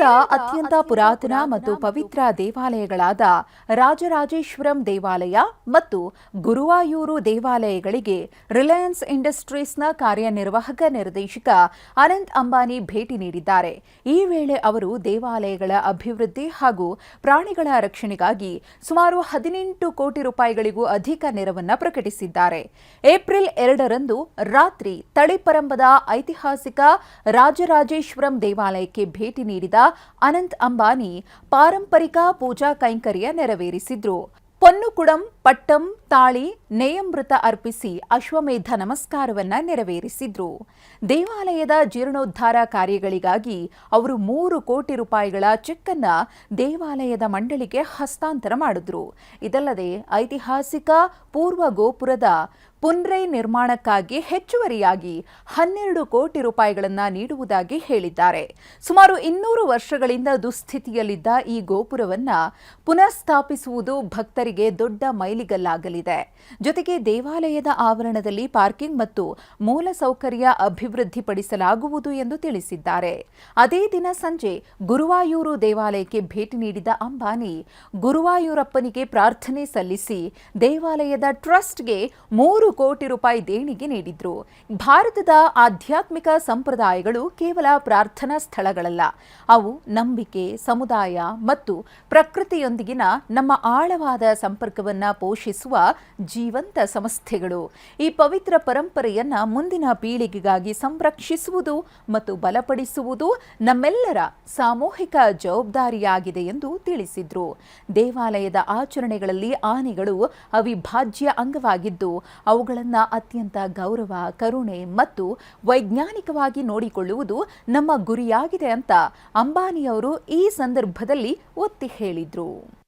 ಕೇರಳದ ಅತ್ಯಂತ ಪುರಾತನ ಮತ್ತು ಪವಿತ್ರ ದೇವಾಲಯಗಳಾದ ರಾಜರಾಜೇಶ್ವರಂ ದೇವಾಲಯ ಮತ್ತು ಗುರುವಾಯೂರು ದೇವಾಲಯಗಳಿಗೆ ರಿಲಯನ್ಸ್ ಇಂಡಸ್ಟ್ರೀಸ್ನ ಕಾರ್ಯನಿರ್ವಾಹಕ ನಿರ್ದೇಶಕ ಅನಂತ್ ಅಂಬಾನಿ ಭೇಟಿ ನೀಡಿದ್ದಾರೆ. ಈ ವೇಳೆ ಅವರು ದೇವಾಲಯಗಳ ಅಭಿವೃದ್ಧಿ ಹಾಗೂ ಪ್ರಾಣಿಗಳ ರಕ್ಷಣೆಗಾಗಿ ಸುಮಾರು 18 ಕೋಟಿ ರೂಪಾಯಿಗಳಿಗೂ ಅಧಿಕ ನೆರವನ್ನು ಪ್ರಕಟಿಸಿದ್ದಾರೆ. ಏಪ್ರಿಲ್ 2ರಂದು ರಾತ್ರಿ ತಳಿಪರಂಬದ ಐತಿಹಾಸಿಕ ರಾಜರಾಜೇಶ್ವರಂ ದೇವಾಲಯಕ್ಕೆ ಭೇಟಿ ನೀಡಿದ ಅನಂತ್ ಅಂಬಾನಿ ಪಾರಂಪರಿಕ ಪೂಜಾ ಕೈಂಕರ್ಯ ನೆರವೇರಿಸಿದ್ರು. ಪೊನ್ನುಕುಡಂ ಪಟ್ಟಂ ತಾಳಿ ನೇಯಮೃತ ಅರ್ಪಿಸಿ ಅಶ್ವಮೇಧ ನಮಸ್ಕಾರವನ್ನ ನೆರವೇರಿಸಿದ್ರು. ದೇವಾಲಯದ ಜೀರ್ಣೋದ್ಧಾರ ಕಾರ್ಯಗಳಿಗಾಗಿ ಅವರು 3 ಕೋಟಿ ರೂಪಾಯಿಗಳ ಚೆಕ್ ಅನ್ನ ದೇವಾಲಯದ ಮಂಡಳಿಗೆ ಹಸ್ತಾಂತರ ಮಾಡಿದ್ರು. ಇದಲ್ಲದೆ ಐತಿಹಾಸಿಕ ಪೂರ್ವ ಗೋಪುರದ ಪುನರೈ ನಿರ್ಮಾಣಕ್ಕಾಗಿ ಹೆಚ್ಚುವರಿಯಾಗಿ 12 ಕೋಟಿ ರೂಪಾಯಿಗಳನ್ನು ನೀಡುವುದಾಗಿ ಹೇಳಿದ್ದಾರೆ. ಸುಮಾರು 200 ವರ್ಷಗಳಿಂದ ದುಸ್ಥಿತಿಯಲ್ಲಿದ್ದ ಈ ಗೋಪುರವನ್ನು ಪುನಃಸ್ಥಾಪಿಸುವುದು ಭಕ್ತರಿಗೆ ದೊಡ್ಡ ಮೈಲಿಗಲ್ಲಾಗಲಿದೆ. ಜೊತೆಗೆ ದೇವಾಲಯದ ಆವರಣದಲ್ಲಿ ಪಾರ್ಕಿಂಗ್ ಮತ್ತು ಮೂಲಸೌಕರ್ಯ ಅಭಿವೃದ್ಧಿಪಡಿಸಲಾಗುವುದು ಎಂದು ತಿಳಿಸಿದ್ದಾರೆ. ಅದೇ ದಿನ ಸಂಜೆ ಗುರುವಾಯೂರು ದೇವಾಲಯಕ್ಕೆ ಭೇಟಿ ನೀಡಿದ ಅಂಬಾನಿ ಗುರುವಾಯೂರಪ್ಪನಿಗೆ ಪ್ರಾರ್ಥನೆ ಸಲ್ಲಿಸಿ ದೇವಾಲಯದ ಟ್ರಸ್ಟ್ಗೆ 3 ಕೋಟಿ ರೂಪಾಯಿ ದೇಣಿಗೆ ನೀಡಿದ್ರು. ಭಾರತದ ಆಧ್ಯಾತ್ಮಿಕ ಸಂಪ್ರದಾಯಗಳು ಕೇವಲ ಪ್ರಾರ್ಥನಾ ಸ್ಥಳಗಳಲ್ಲ, ಅವು ನಂಬಿಕೆ, ಸಮುದಾಯ ಮತ್ತು ಪ್ರಕೃತಿಯೊಂದಿಗಿನ ನಮ್ಮ ಆಳವಾದ ಸಂಪರ್ಕವನ್ನು ಪೋಷಿಸುವ ಜೀವಂತ ಸಂಸ್ಥೆಗಳು. ಈ ಪವಿತ್ರ ಪರಂಪರೆಯನ್ನ ಮುಂದಿನ ಪೀಳಿಗೆಗಾಗಿ ಸಂರಕ್ಷಿಸುವುದು ಮತ್ತು ಬಲಪಡಿಸುವುದು ನಮ್ಮೆಲ್ಲರ ಸಾಮೂಹಿಕ ಜವಾಬ್ದಾರಿಯಾಗಿದೆ ಎಂದು ತಿಳಿಸಿದ್ರು. ದೇವಾಲಯದ ಆಚರಣೆಗಳಲ್ಲಿ ಆನೆಗಳು ಅವಿಭಾಜ್ಯ ಅಂಗವಾಗಿದ್ದು ಅವುಗಳನ್ನು ಅತ್ಯಂತ ಗೌರವ, ಕರುಣೆ ಮತ್ತು ವೈಜ್ಞಾನಿಕವಾಗಿ ನೋಡಿಕೊಳ್ಳುವುದು ನಮ್ಮ ಗುರಿಯಾಗಿದೆ ಅಂತ ಅಂಬಾನಿಯವರು ಈ ಸಂದರ್ಭದಲ್ಲಿ ಒತ್ತಿ ಹೇಳಿದ್ರು.